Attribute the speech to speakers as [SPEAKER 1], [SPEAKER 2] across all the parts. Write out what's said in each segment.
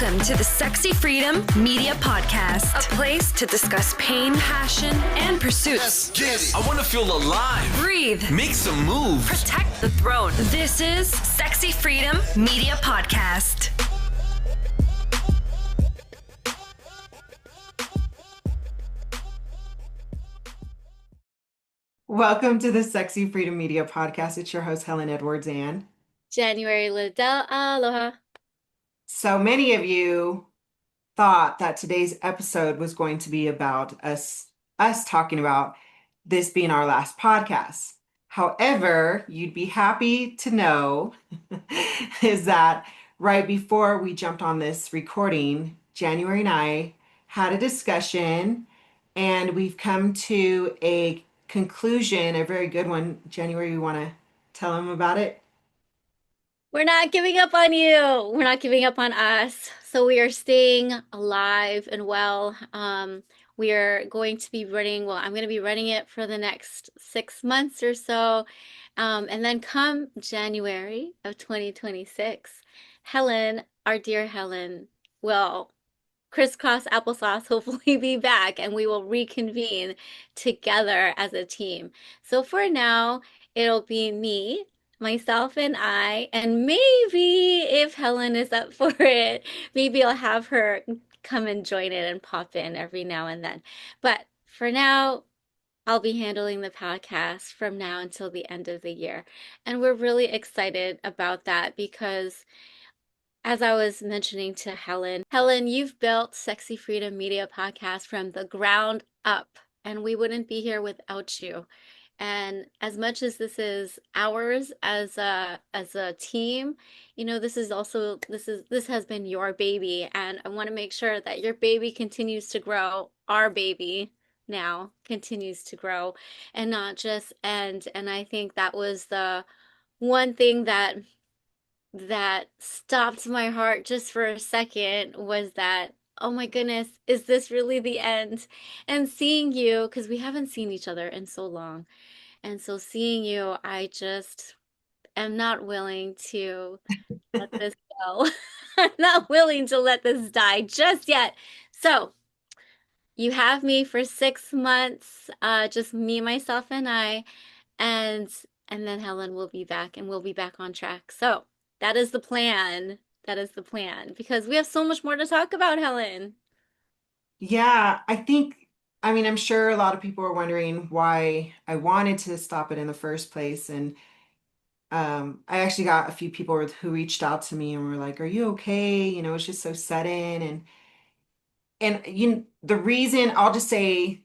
[SPEAKER 1] Welcome to the Sexy Freedom Media Podcast, a place to discuss pain, passion, and pursuits.
[SPEAKER 2] Let's get it. I want to feel alive.
[SPEAKER 1] Breathe.
[SPEAKER 2] Make some moves.
[SPEAKER 1] Protect the throne. This is Sexy Freedom Media Podcast.
[SPEAKER 3] Welcome to the Sexy Freedom Media Podcast. It's your host, Helen Edwards, and
[SPEAKER 4] January Liddell. Aloha.
[SPEAKER 3] so many of you thought that today's episode was going to be about us talking about this being our last podcast. However, you'd be happy to know is that right before we jumped on this recording, January and I had a discussion, and we've come to a conclusion, a very good one. January, you want to tell them about it?
[SPEAKER 4] We're not giving up on you. We're not giving up on us. So we are staying alive and well. We are going to be running, I'm going to be running it for the next 6 months or so. And then come January of 2026, Helen, our dear Helen, will crisscross applesauce hopefully be back, and we will reconvene together as a team. So for now, it'll be me, myself, and I, and maybe if Helen is up for it, maybe I'll have her come and join it and pop in every now and then. But for now, I'll be handling the podcast from now until the end of the year. And we're really excited about that because, as I was mentioning to Helen, you've built Sexy Freedom Media Podcast from the ground up, and we wouldn't be here without you. And as much as this is ours as a team, this has been your baby, and I want to make sure that your baby continues to grow. Our baby now continues to grow and not just end. And I think that was the one thing that stopped my heart just for a second, was that, oh my goodness, is this really the end? And seeing you, because we haven't seen each other in so long, and so seeing you, I just am not willing to let this go. I'm not willing to let this die just yet. So you have me for 6 months, just me, myself, and I, and then Helen will be back, and we'll be back on track. So that is the plan. That is the plan, because we have so much more to talk about, Helen.
[SPEAKER 3] Yeah, I'm sure a lot of people are wondering why I wanted to stop it in the first place. And I actually got a few people who reached out to me and were like, "Are you okay? It's just so sudden." And the reason, I'll just say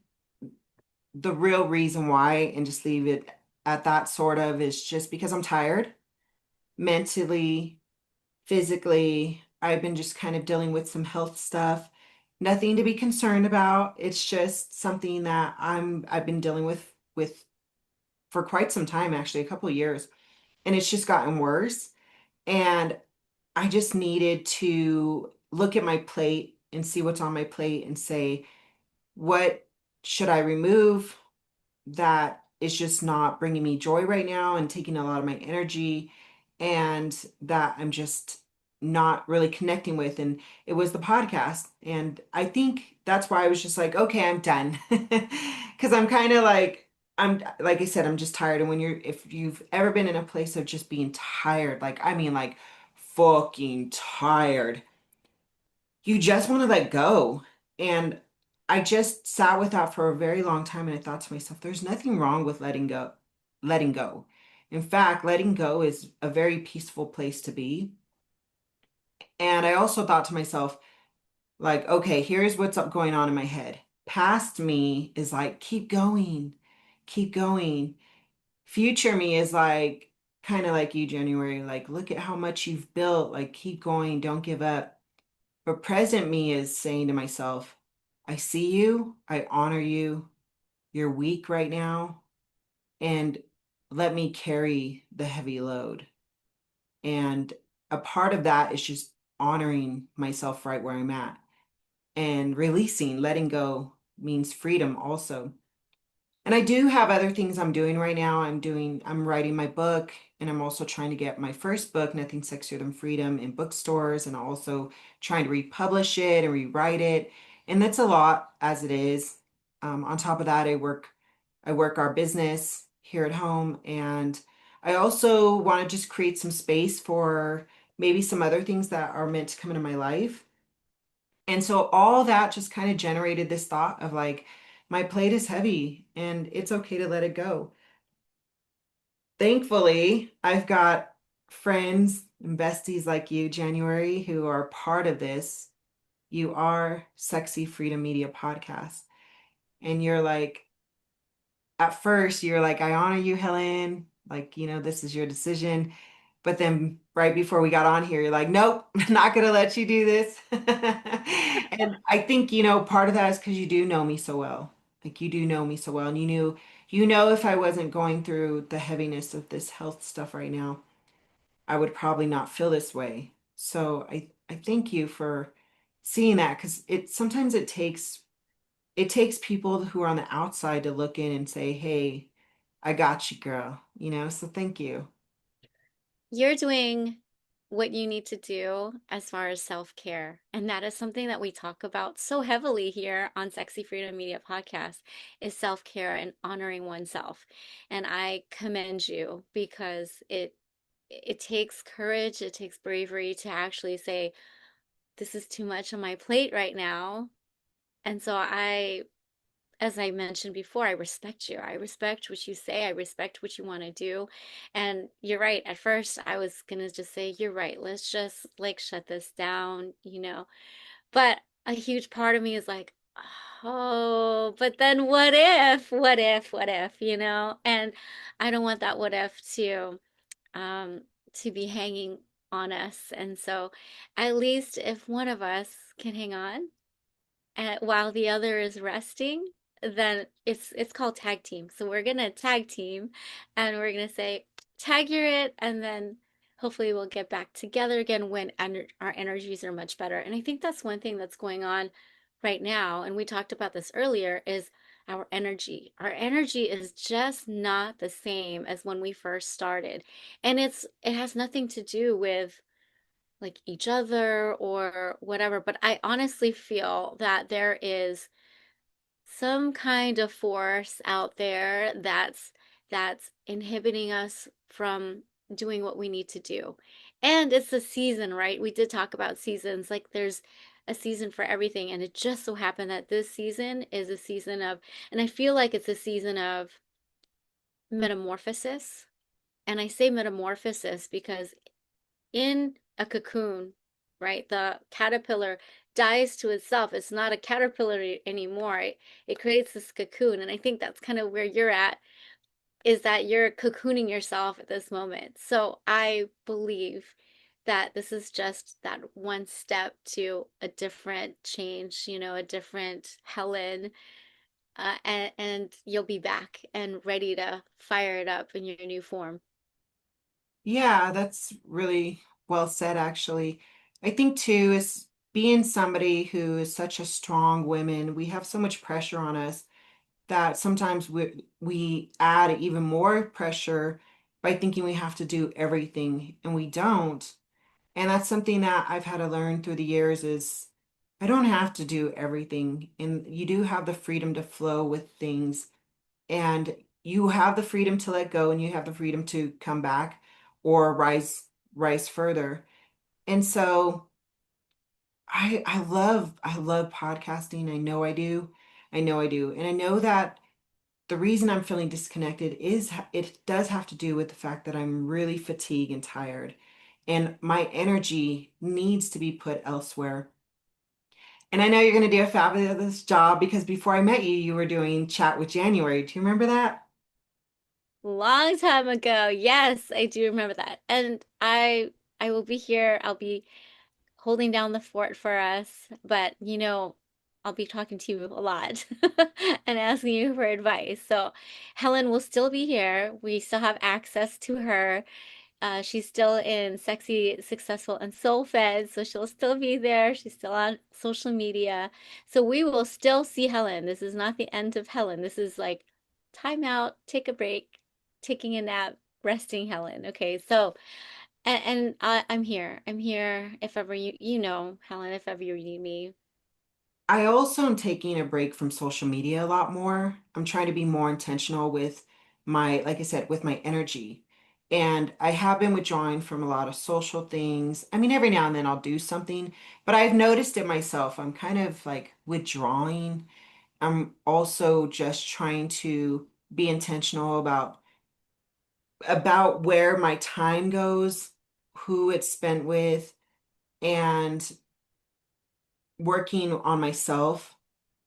[SPEAKER 3] the real reason why, and just leave it at that, sort of, is just because I'm tired mentally, physically. I've been just kind of dealing with some health stuff. Nothing to be concerned about. It's just something that I've been dealing with for quite some time, actually, a couple of years. And it's just gotten worse. And I just needed to look at my plate and see what's on my plate and say, what should I remove that is just not bringing me joy right now and taking a lot of my energy, and that I'm just not really connecting with. And it was the podcast. And I think that's why I was just like, okay, I'm done. Because I'm kind of like I said, I'm just tired. And if you've ever been in a place of just being tired, like fucking tired, you just want to let go. And I just sat with that for a very long time, and I thought to myself, there's nothing wrong with letting go. Letting go. In fact, letting go is a very peaceful place to be. And I also thought to myself, like, okay, here's what's going on in my head. Past me is like, keep going, keep going. Future me is like, kind of like you, January, like, look at how much you've built, like, keep going, don't give up. But present me is saying to myself, I see you, I honor you, you're weak right now, and let me carry the heavy load. And a part of that is just honoring myself right where I'm at, and releasing. Letting go means freedom also. And I do have other things I'm doing right now. I'm writing my book, and I'm also trying to get my first book, Nothing Sexier Than Freedom, in bookstores, and also trying to republish it and rewrite it. And that's a lot as it is. On top of that, I work our business here at home, and I also want to just create some space for maybe some other things that are meant to come into my life. And so all that just kind of generated this thought of like, my plate is heavy and it's okay to let it go. Thankfully, I've got friends and besties like you, January, who are part of this. You are Sexy Freedom Media Podcast. And you're like, at first, you're like, I honor you, Helen. Like, this is your decision. But then right before we got on here, you're like, nope, not gonna let you do this. And I think, part of that is because you do know me so well. Like you do know me so well. And if I wasn't going through the heaviness of this health stuff right now, I would probably not feel this way. So I thank you for seeing that because sometimes it takes people who are on the outside to look in and say, hey, I got you, girl. So thank you.
[SPEAKER 4] You're doing what you need to do as far as self-care. And that is something that we talk about so heavily here on Sexy Freedom Media Podcast is self-care and honoring oneself. And I commend you because it takes courage, it takes bravery to actually say, this is too much on my plate right now. And so as I mentioned before, I respect you. I respect what you say. I respect what you want to do. And you're right. At first, I was going to just say, you're right. Let's just like shut this down. But a huge part of me is like, oh, but then what if, what if? And I don't want that what if um, to be hanging on us. And so at least if one of us can hang on, while the other is resting, then it's called tag team. So we're gonna tag team, and we're gonna say tag you're it, and then hopefully we'll get back together again when our energies are much better. And I think that's one thing that's going on right now, and we talked about this earlier, is our energy. Our energy is just not the same as when we first started, and it has nothing to do with like each other or whatever. But I honestly feel that there is some kind of force out there that's inhibiting us from doing what we need to do. And it's a season, right? We did talk about seasons. Like there's a season for everything. And it just so happened that this season is a season of, and I feel like it's a season of metamorphosis. And I say metamorphosis because in a cocoon, right? The caterpillar dies to itself. It's not a caterpillar anymore. It creates this cocoon. And I think that's kind of where you're at, is that you're cocooning yourself at this moment. So I believe that this is just that one step to a different change, a different Helen. And you'll be back and ready to fire it up in your new form.
[SPEAKER 3] Yeah, that's really well said, actually. I think too is being somebody who is such a strong woman, we have so much pressure on us that sometimes we add even more pressure by thinking we have to do everything, and we don't. And that's something that I've had to learn through the years is I don't have to do everything, and you do have the freedom to flow with things, and you have the freedom to let go, and you have the freedom to come back or rise further. And so I love podcasting. I know I do. I know I do. And I know that the reason I'm feeling disconnected is it does have to do with the fact that I'm really fatigued and tired, and my energy needs to be put elsewhere. And I know you're going to do a fabulous job because before I met you, you were doing Chat with January. Do you remember that?
[SPEAKER 4] Long time ago. Yes, I do remember that. And I will be here. I'll be holding down the fort for us, but I'll be talking to you a lot and asking you for advice. So Helen will still be here. We still have access to her. She's still in Sexy, Successful, and Soul Fed, so she'll still be there. She's still on social media. So we will still see Helen. This is not the end of Helen. This is like time out, take a break, taking a nap, resting Helen. Okay, so I'm here. I'm here if ever you know, Helen, if ever you need me.
[SPEAKER 3] I also am taking a break from social media a lot more. I'm trying to be more intentional with my, like I said, with my energy. And I have been withdrawing from a lot of social things. I mean, every now and then I'll do something, but I've noticed it myself. I'm kind of like withdrawing. I'm also just trying to be intentional about where my time goes, who it's spent with, and working on myself.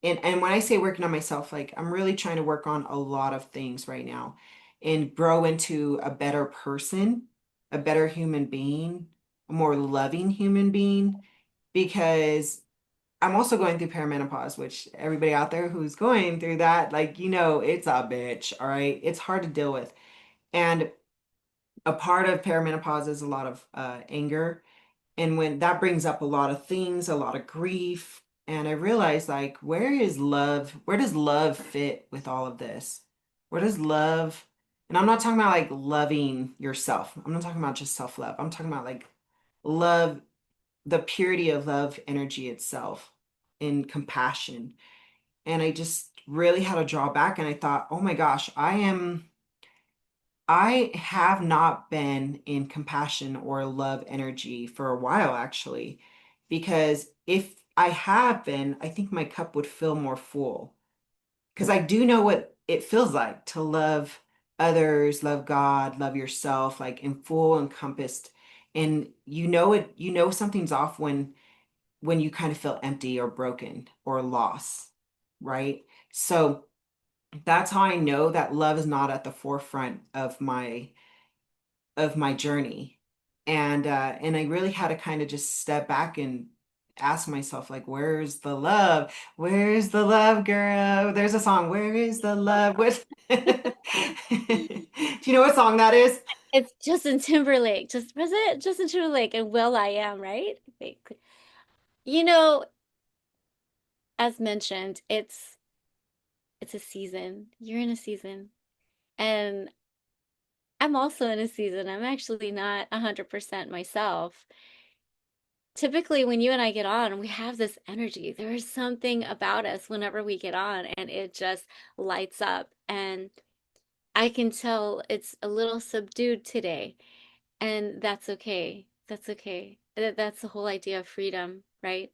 [SPEAKER 3] And when I say working on myself, like I'm really trying to work on a lot of things right now and grow into a better person, a better human being, a more loving human being, because I'm also going through perimenopause, which everybody out there who's going through that, like, it's a bitch, all right? It's hard to deal with. And a part of perimenopause is a lot of anger. And when that brings up a lot of things, a lot of grief, and I realized like, where is love? Where does love fit with all of this? Where does love, and I'm not talking about like loving yourself. I'm not talking about just self-love. I'm talking about like love, the purity of love energy itself and compassion. And I just really had to draw back and I thought, oh my gosh, I have not been in compassion or love energy for a while, actually, because if I have been, I think my cup would feel more full. Because I do know what it feels like to love others, love God, love yourself, like in full encompassed. And you know something's off when you kind of feel empty or broken or lost, right? So that's how I know that love is not at the forefront of my journey. And I really had to kind of just step back and ask myself, like, where's the love? Where's the love, girl? There's a song, Where is the love? What do you know what song that is?
[SPEAKER 4] It's Justin Timberlake. Just was it Justin Timberlake and Will I Am, right? Wait, you know, as mentioned, it's a season. You're in a season. And I'm also in a season. I'm actually not 100% myself. Typically, when you and I get on, we have this energy. There is something about us whenever we get on, and it just lights up. And I can tell it's a little subdued today, and that's okay. That's okay. That's the whole idea of freedom, right?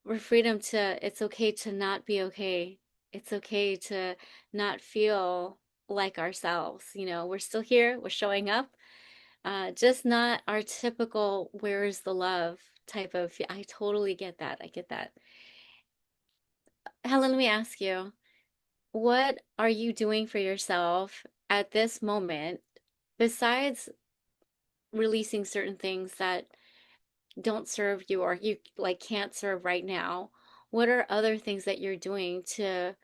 [SPEAKER 4] We're freedom to, it's okay to not be okay. It's okay to not feel like ourselves. We're still here, we're showing up, just not our typical where's the love type of. I totally get that. I get that. Helen, let me ask you, what are you doing for yourself at this moment besides releasing certain things that don't serve you or you like can't serve right now? What are other things that you're doing to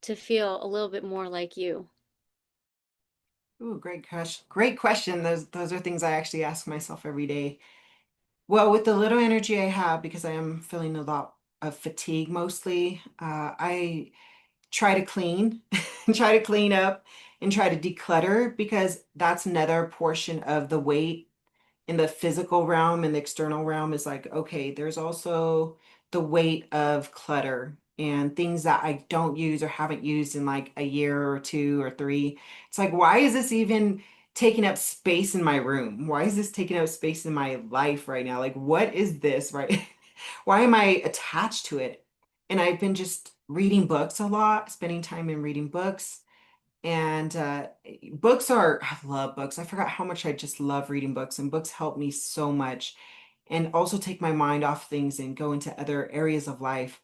[SPEAKER 4] feel a little bit more like you?
[SPEAKER 3] Ooh, great question. Great question. Those are things I actually ask myself every day. Well, with the little energy I have, because I am feeling a lot of fatigue mostly, I try to clean, try to clean up and try to declutter because that's another portion of the weight in the physical realm and the external realm is like, okay, there's also the weight of clutter and things that I don't use or haven't used in like a year or two or three. It's like, why is this even taking up space in my room? Why is this taking up space in my life right now? Like, what is this, right? Why am I attached to it? And I've been just reading books a lot, spending time in reading books. And books are, I love books. I forgot how much I just love reading books, and books help me so much and also take my mind off things and go into other areas of life.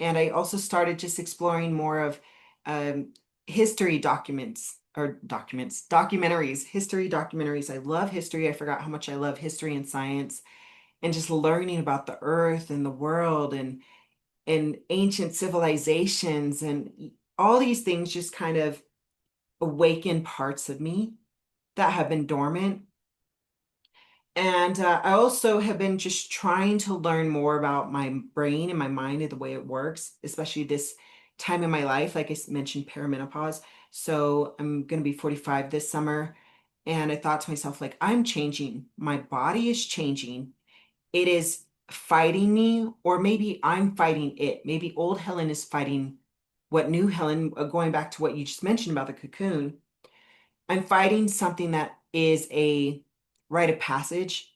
[SPEAKER 3] And I also started just exploring more of um, history documentaries, history documentaries. I love history. I forgot how much I love history and science and just learning about the earth and the world and ancient civilizations and all these things just kind of awaken parts of me that have been dormant. And I also have been just trying to learn more about my brain and my mind and the way it works, especially this time in my life, like I mentioned, perimenopause. So I'm going to be 45 this summer. And I thought to myself, like, I'm changing. My body is changing. It is fighting me, or maybe I'm fighting it. Maybe old Helen is fighting what new Helen, going back to what you just mentioned about the cocoon. I'm fighting something that is a rite of passage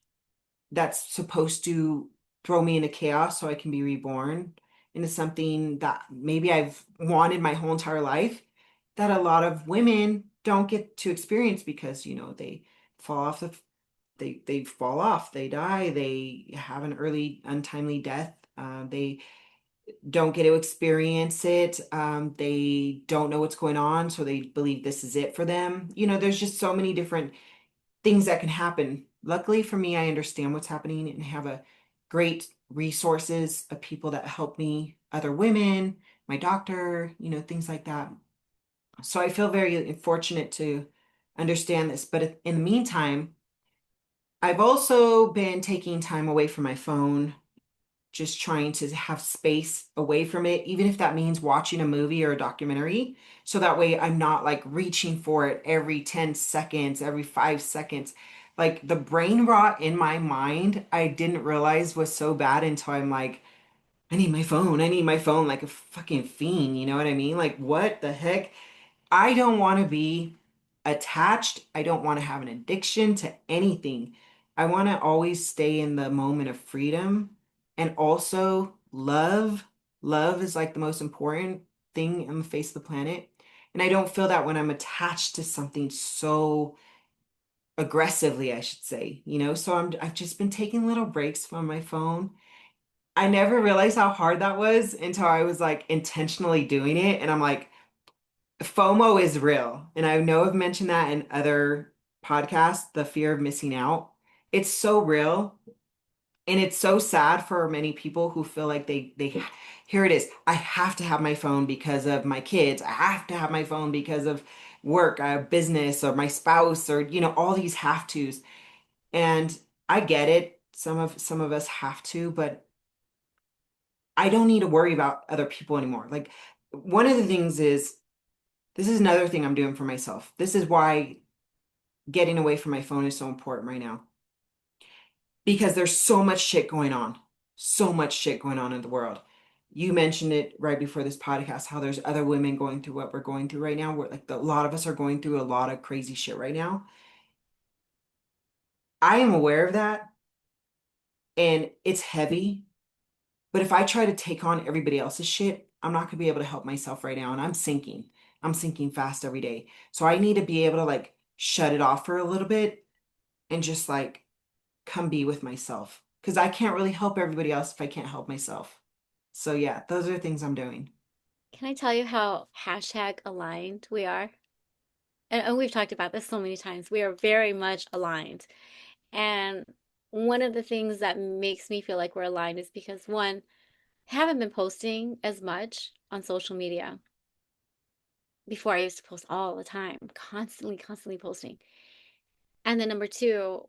[SPEAKER 3] that's supposed to throw me into chaos so I can be reborn into something that maybe I've wanted my whole entire life, that a lot of women don't get to experience because, they fall off they fall off, they die, they have an early untimely death. They don't get to experience it. They don't know what's going on, so they believe this is it for them. There's just so many different things that can happen. Luckily for me, I understand what's happening and have a great resources of people that help me, other women, my doctor, things like that. So I feel very fortunate to understand this. But in the meantime, I've also been taking time away from my phone, just trying to have space away from it, even if that means watching a movie or a documentary. So that way I'm not like reaching for it every 10 seconds, every 5 seconds. Like the brain rot in my mind, I didn't realize was so bad until I'm like, I need my phone. I need my phone like a fucking fiend. You know what I mean? Like, what the heck? I don't want to be attached. I don't want to have an addiction to anything. I want to always stay in the moment of freedom and also love. Love is like the most important thing on the face of the planet. And I don't feel that when I'm attached to something so aggressively, I should say, So I've just been taking little breaks from my phone. I never realized how hard that was until I was like intentionally doing it. And I'm like, FOMO is real. And I know I've mentioned that in other podcasts, the fear of missing out. It's so real. And it's so sad for many people who feel like they here it is. I have to have my phone because of my kids. I have to have my phone because of work, business, or my spouse, or all these have tos. And I get it. Some of us have to, but I don't need to worry about other people anymore. Like one of the things is this is another thing I'm doing for myself. This is why getting away from my phone is so important right now. Because there's so much shit going on. So much shit going on in the world. You mentioned it right before this podcast, how there's other women going through what we're going through right now. We're like a lot of us are going through a lot of crazy shit right now. I am aware of that and it's heavy. But if I try to take on everybody else's shit, I'm not gonna be able to help myself right now. And I'm sinking. I'm sinking fast every day. So I need to be able to like shut it off for a little bit and just like come be with myself. Because I can't really help everybody else if I can't help myself. So yeah, those are things I'm doing.
[SPEAKER 4] Can I tell you how hashtag aligned we are? And we've talked about this so many times. We are very much aligned. And one of the things that makes me feel like we're aligned is because one, I haven't been posting as much on social media. Before I used to post all the time, constantly, constantly posting. And then number two,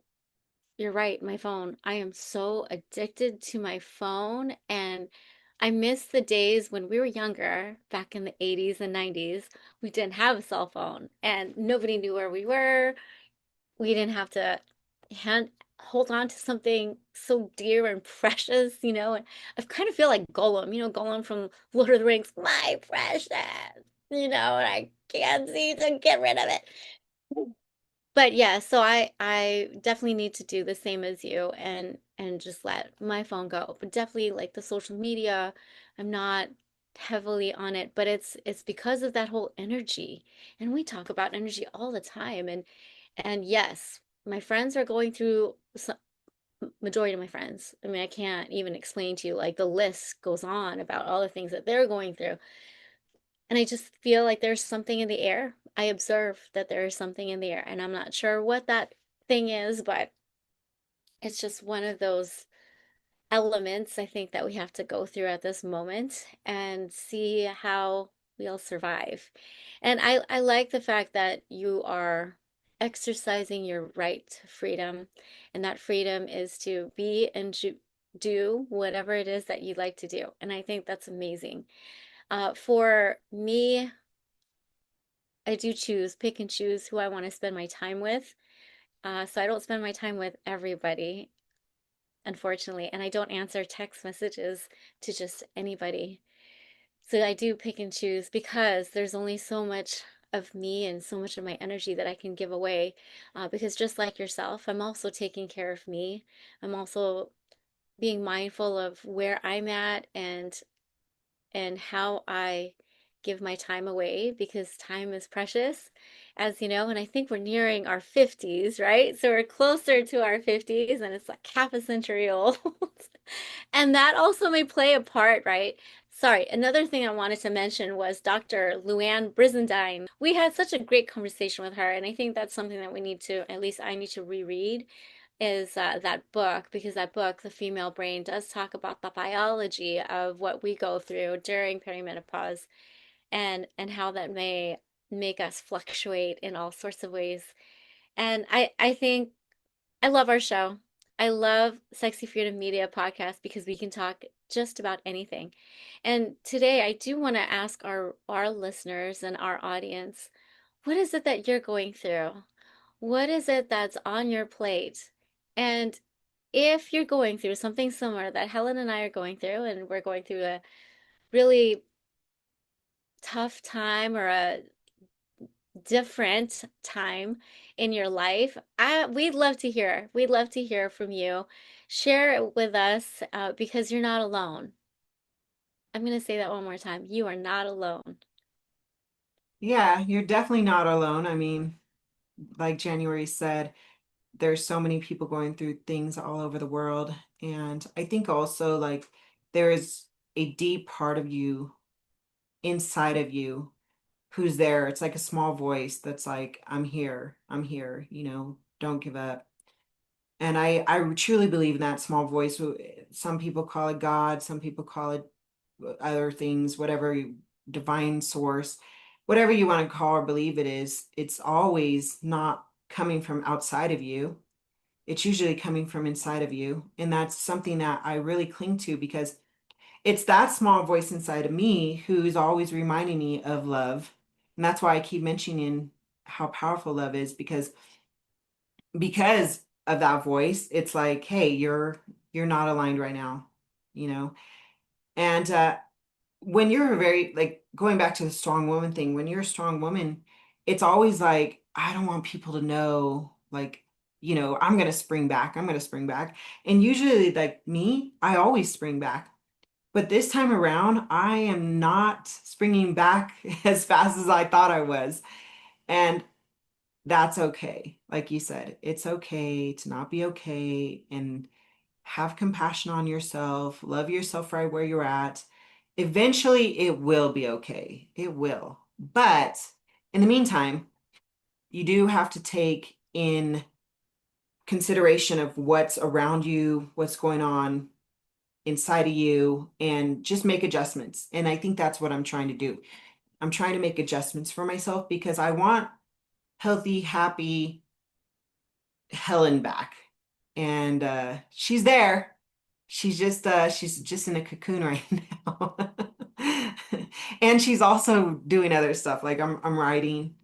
[SPEAKER 4] you're right, my phone. I am so addicted to my phone, and I miss the days when we were younger, back in the 80s and 90s. We didn't have a cell phone and nobody knew where we were. We didn't have to hand hold on to something so dear and precious, And I kind of feel like Gollum, Gollum from Lord of the Rings, my precious, and I can't seem to get rid of it. But yeah, so I definitely need to do the same as you and just let my phone go. But definitely like the social media, I'm not heavily on it, but it's because of that whole energy. And we talk about energy all the time. And yes, my friends are going through some, majority of my friends. I mean, I can't even explain to you, like the list goes on about all the things that they're going through. And I just feel like there's something in the air. I observe that there is something in the air, and I'm not sure what that thing is, but it's just one of those elements I think that we have to go through at this moment and see how we'll survive. And I like the fact that you are exercising your right to freedom, and that freedom is to be and do whatever it is that you like to do. And I think that's amazing. For me, I do pick and choose who I want to spend my time with. So I don't spend my time with everybody, unfortunately, and I don't answer text messages to just anybody. So I do pick and choose because there's only so much of me and so much of my energy that I can give away. Because just like yourself, I'm also taking care of me. I'm also being mindful of where I'm at and how I give my time away because time is precious, as you know, and I think we're nearing our 50s, right? So we're closer to our 50s and it's like half a century old. And that also may play a part, right? Sorry, another thing I wanted to mention was Dr. Luann Brizendine. We had such a great conversation with her, and I think that's something that we need to, at least I need to reread, is that book, because that book, The Female Brain, does talk about the biology of what we go through during perimenopause and how that may make us fluctuate in all sorts of ways. And I think I love our show. I love Sexy Freedom Media podcast because we can talk just about anything. And today I do want to ask our listeners and our audience, what is it that you're going through? What is it that's on your plate? And if you're going through something similar that Helen and I are going through, and we're going through a really tough time or a different time in your life, we'd love to hear. We'd love to hear from you. Share it with us because you're not alone. I'm going to say that one more time. You are not alone.
[SPEAKER 3] Yeah, you're definitely not alone. I mean, like January said, there's so many people going through things all over the world. And I think also like there is a deep part of you inside of you who's there. It's like a small voice that's like, I'm here, don't give up. And I truly believe in that small voice. Some people call it God, some people call it other things, whatever divine source, whatever you want to call or believe it is, it's always not coming from outside of you. It's usually coming from inside of you. And that's something that I really cling to because it's that small voice inside of me who's always reminding me of love. And that's why I keep mentioning how powerful love is because of that voice. It's like, hey, you're not aligned right now, you know? And when you're a very like going back to the strong woman thing, when you're a strong woman, it's always like, I don't want people to know, like, I'm gonna spring back. I'm gonna spring back. And usually, like me, I always spring back. But this time around, I am not springing back as fast as I thought I was. And that's okay. Like you said, it's okay to not be okay and have compassion on yourself, love yourself right where you're at. Eventually, it will be okay. It will. But in the meantime, you do have to take in consideration of what's around you, what's going on inside of you, and just make adjustments. And I think that's what I'm trying to do. I'm trying to make adjustments for myself because I want healthy, happy Helen back. And she's there. She's just in a cocoon right now. And she's also doing other stuff. Like I'm writing.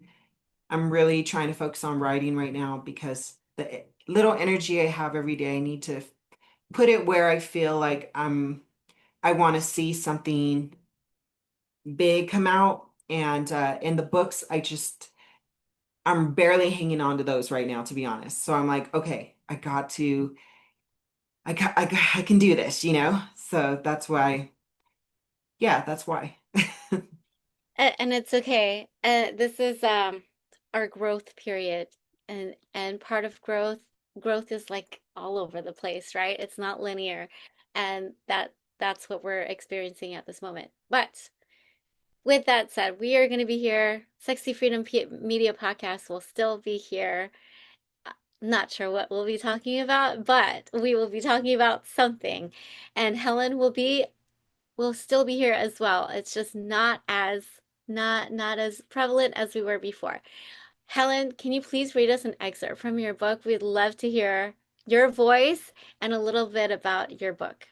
[SPEAKER 3] I'm really trying to focus on writing right now because the little energy I have every day, I need to put it where I feel like I want to see something big come out. And in the books, I'm barely hanging on to those right now, to be honest. So I'm like, okay, I can do this. So that's why, yeah, that's why.
[SPEAKER 4] And it's okay. This is our growth period, and part of growth is like all over the place, right? It's not linear, and that's what we're experiencing at this moment. But with that said, we are going to be here. Sexy Freedom Media Podcast will still be here. Not sure what we'll be talking about, but we will be talking about something. And Helen will still be here as well. It's just not as prevalent as we were before. Helen, can you please read us an excerpt from your book? We'd love to hear your voice and a little bit about your book.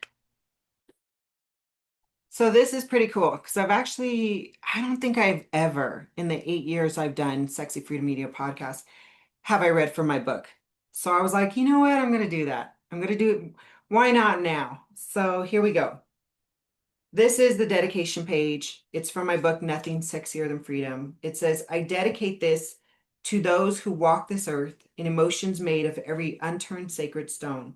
[SPEAKER 3] So this is pretty cool because I don't think I've ever, in the 8 years I've done Sexy Freedom Media podcast, have I read from my book. So I was like, you know what? I'm going to do that. I'm going to do it. Why not now? So here we go. This is the dedication page. It's from my book, Nothing Sexier Than Freedom. It says, I dedicate this to those who walk this earth in emotions made of every unturned sacred stone.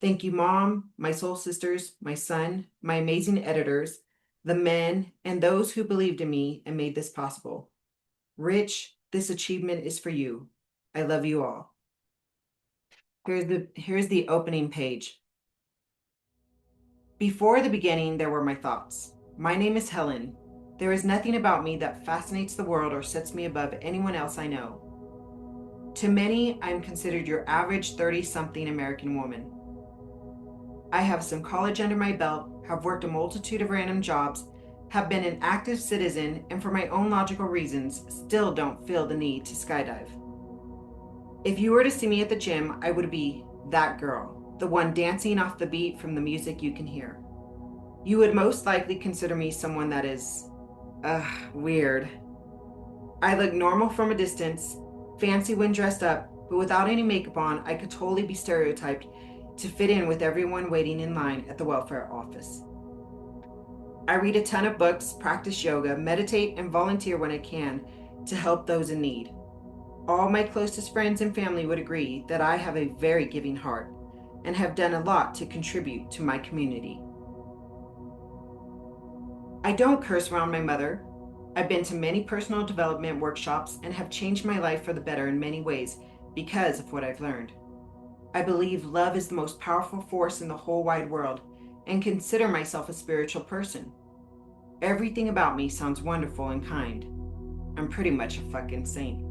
[SPEAKER 3] Thank you, Mom, my soul sisters, my son, my amazing editors, the men, and those who believed in me and made this possible. Rich, this achievement is for you. I love you all. Here's the opening page. Before the beginning, there were my thoughts. My name is Helen. There is nothing about me that fascinates the world or sets me above anyone else I know. To many, I am considered your average 30-something American woman. I have some college under my belt, have worked a multitude of random jobs, have been an active citizen, and for my own logical reasons, still don't feel the need to skydive. If you were to see me at the gym, I would be that girl, the one dancing off the beat from the music you can hear. You would most likely consider me someone that is, weird. I look normal from a distance, fancy when dressed up, but without any makeup on, I could totally be stereotyped to fit in with everyone waiting in line at the welfare office. I read a ton of books, practice yoga, meditate, and volunteer when I can to help those in need. All my closest friends and family would agree that I have a very giving heart and have done a lot to contribute to my community. I don't curse around my mother. I've been to many personal development workshops and have changed my life for the better in many ways because of what I've learned. I believe love is the most powerful force in the whole wide world and consider myself a spiritual person. Everything about me sounds wonderful and kind. I'm pretty much a fucking saint.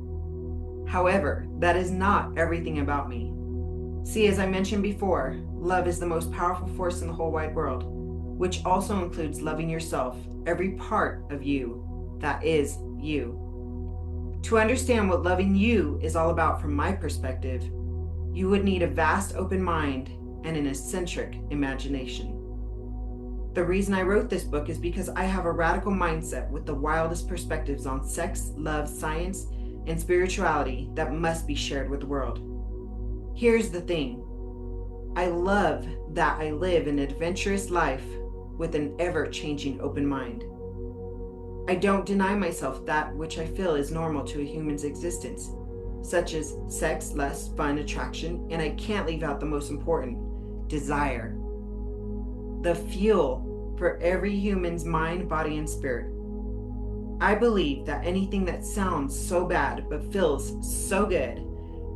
[SPEAKER 3] However, that is not everything about me. See, as I mentioned before, love is the most powerful force in the whole wide world, which also includes loving yourself, every part of you that is you. To understand what loving you is all about from my perspective, you would need a vast open mind and an eccentric imagination. The reason I wrote this book is because I have a radical mindset with the wildest perspectives on sex, love, science, and spirituality that must be shared with the world. Here's the thing. I love that I live an adventurous life with an ever-changing open mind. I don't deny myself that which I feel is normal to a human's existence, such as sex, lust, fun, attraction, and I can't leave out the most important, desire. The fuel for every human's mind, body, and spirit. I believe that anything that sounds so bad but feels so good,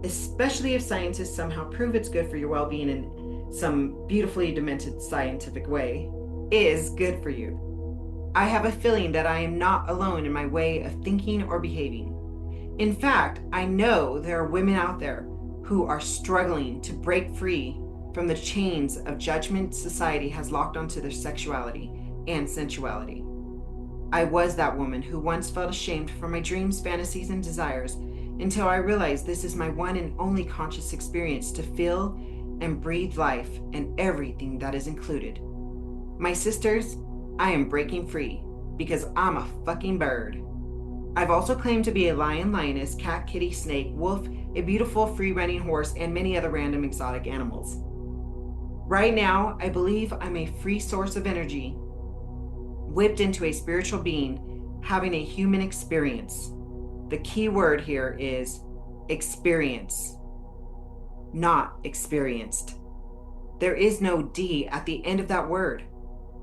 [SPEAKER 3] especially if scientists somehow prove it's good for your well-being in some beautifully demented scientific way, is good for you. I have a feeling that I am not alone in my way of thinking or behaving. In fact, I know there are women out there who are struggling to break free from the chains of judgment society has locked onto their sexuality and sensuality. I was that woman who once felt ashamed for my dreams, fantasies, and desires until I realized this is my one and only conscious experience to feel and breathe life and everything that is included. My sisters, I am breaking free because I'm a fucking bird. I've also claimed to be a lion, lioness, cat, kitty, snake, wolf, a beautiful free-running horse, and many other random exotic animals. Right now, I believe I'm a free source of energy whipped into a spiritual being having a human experience. The key word here is experience, not experienced. There is no D at the end of that word.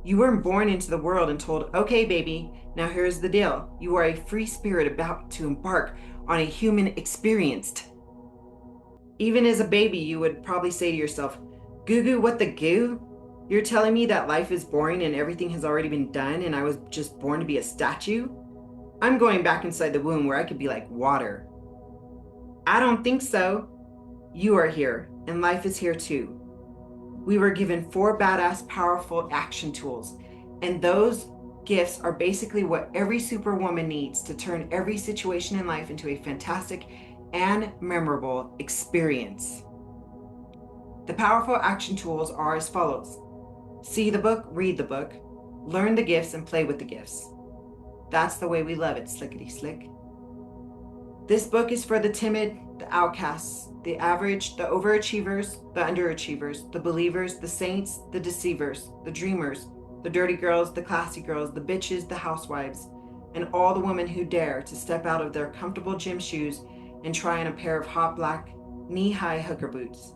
[SPEAKER 3] You weren't born into the world and told, okay, baby, now here's the deal. You are a free spirit about to embark on a human experienced. Even as a baby, you would probably say to yourself, goo goo, what the goo? You're telling me that life is boring and everything has already been done and I was just born to be a statue? I'm going back inside the womb where I could be like water. I don't think so. You are here and life is here too. We were given 4 badass, powerful action tools, and those gifts are basically what every superwoman needs to turn every situation in life into a fantastic and memorable experience. The powerful action tools are as follows. See the book, read the book. Learn the gifts and play with the gifts. That's the way we love it, slickety slick. This book is for the timid, the outcasts, the average, the overachievers, the underachievers, the believers, the saints, the deceivers, the dreamers, the dirty girls, the classy girls, the bitches, the housewives, and all the women who dare to step out of their comfortable gym shoes and try on a pair of hot black knee-high hooker boots.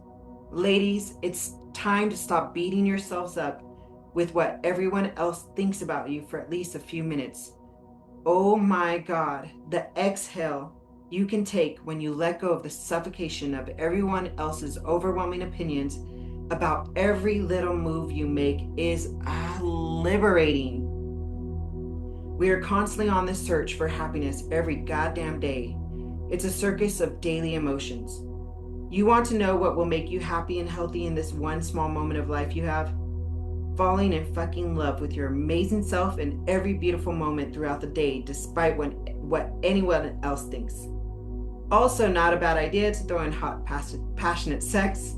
[SPEAKER 3] Ladies, it's time to stop beating yourselves up with what everyone else thinks about you for at least a few minutes. Oh my God, the exhale you can take when you let go of the suffocation of everyone else's overwhelming opinions about every little move you make is liberating. We are constantly on this search for happiness every goddamn day. It's a circus of daily emotions. You want to know what will make you happy and healthy in this one small moment of life you have? Falling in fucking love with your amazing self in every beautiful moment throughout the day, despite what anyone else thinks. Also, not a bad idea to throw in hot, passionate sex.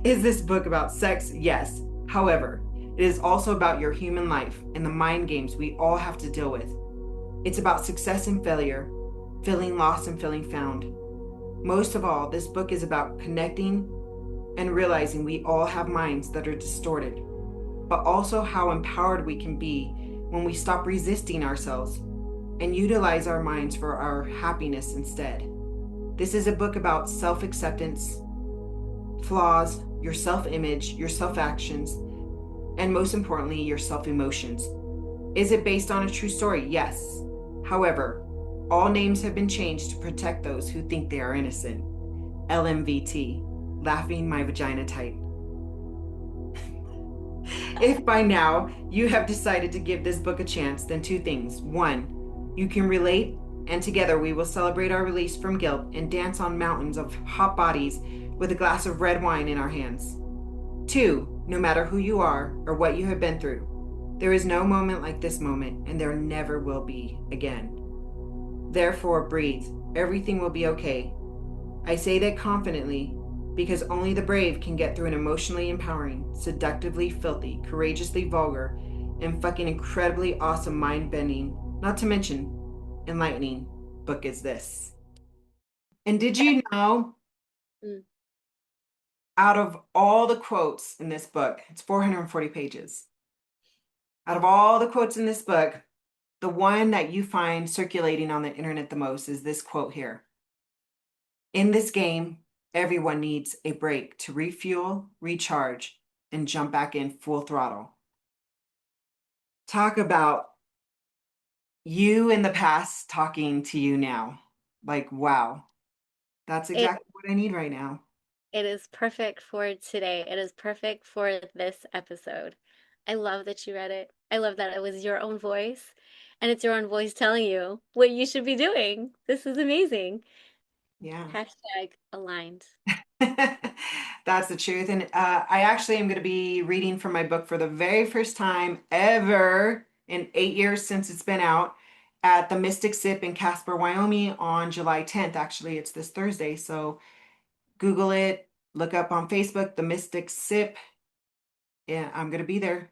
[SPEAKER 3] Is this book about sex? Yes. However, it is also about your human life and the mind games we all have to deal with. It's about success and failure, feeling lost and feeling found. Most of all, this book is about connecting and realizing we all have minds that are distorted, but also how empowered we can be when we stop resisting ourselves and utilize our minds for our happiness instead. This is a book about self-acceptance, flaws, your self-image, your self-actions, and most importantly, your self-emotions. Is it based on a true story? Yes. However, all names have been changed to protect those who think they are innocent. LMVT, laughing my vagina tight. If by now you have decided to give this book a chance, then two things. One, you can relate, and together we will celebrate our release from guilt and dance on mountains of hot bodies with a glass of red wine in our hands. Two, no matter who you are or what you have been through, there is no moment like this moment, and there never will be again. Therefore, breathe. Everything will be okay. I say that confidently because only the brave can get through an emotionally empowering, seductively filthy, courageously vulgar, and fucking incredibly awesome mind-bending, not to mention enlightening book is this. And did you know,
[SPEAKER 4] Mm.
[SPEAKER 3] out of all the quotes in this book, it's 440 pages. Out of all the quotes in this book, the one that you find circulating on the internet the most is this quote here. In this game, everyone needs a break to refuel, recharge, and jump back in full throttle. Talk about you in the past talking to you now. Like, wow, that's
[SPEAKER 4] It
[SPEAKER 3] exactly what I need right now.
[SPEAKER 4] it is perfect for today. It is perfect for this episode. I love that you read it. I love that it was your own voice and it's your own voice telling you what you should be doing. This is amazing.
[SPEAKER 3] Yeah.
[SPEAKER 4] Hashtag aligned.
[SPEAKER 3] That's the truth. And I actually am going to be reading from my book for the very first time ever in 8 years since it's been out at the Mystic Sip in Casper, Wyoming on July 10th. Actually, it's this Thursday. So Google it, look up on Facebook, the Mystic Sip. Yeah, I'm going to be there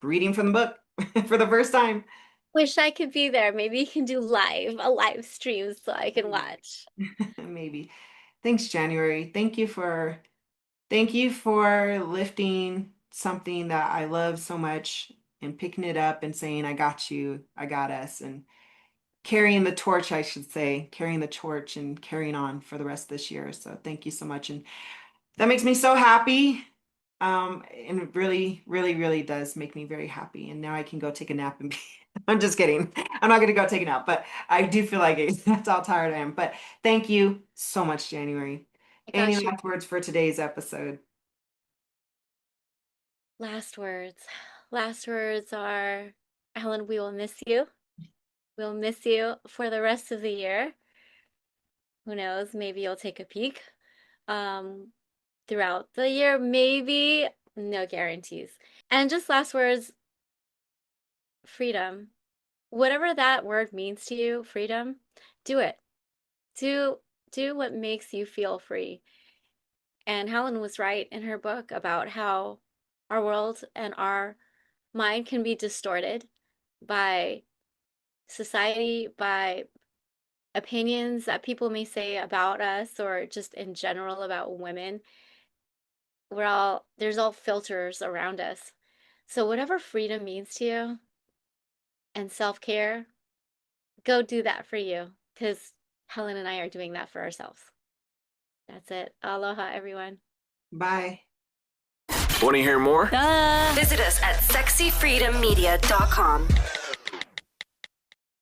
[SPEAKER 3] reading from the book for the first time.
[SPEAKER 4] Wish I could be there. Maybe you can do a live stream so I can watch.
[SPEAKER 3] Maybe. Thanks, January. Thank you for lifting something that I love so much and picking it up and saying, I got you, I got us, and carrying the torch, I should say, carrying the torch and carrying on for the rest of this year. So thank you so much. And that makes me so happy. And it really, really, really does make me very happy. And now I can go take a nap and be, I'm just kidding. I'm not gonna go take a nap, but I do feel like it. That's how tired I am. But thank you so much, January.
[SPEAKER 4] I
[SPEAKER 3] Any
[SPEAKER 4] got you.
[SPEAKER 3] last words for today's episode?
[SPEAKER 4] Last words. Last words are, Helen, we will miss you. We'll miss you for the rest of the year. Who knows? Maybe you'll take a peek. Um, Throughout the year, maybe. No guarantees. And just last words, freedom. Whatever that word means to you, freedom, do it. Do do what makes you feel free. And Helen was right in her book about how our world and our mind can be distorted by society, by opinions that people may say about us or just in general about women. There's all filters around us. So whatever freedom means to you and self-care, go do that for you, because Helen and I are doing that for ourselves. That's it. Aloha, everyone.
[SPEAKER 3] Bye.
[SPEAKER 2] Want to hear more?
[SPEAKER 1] Visit us at sexyfreedommedia.com.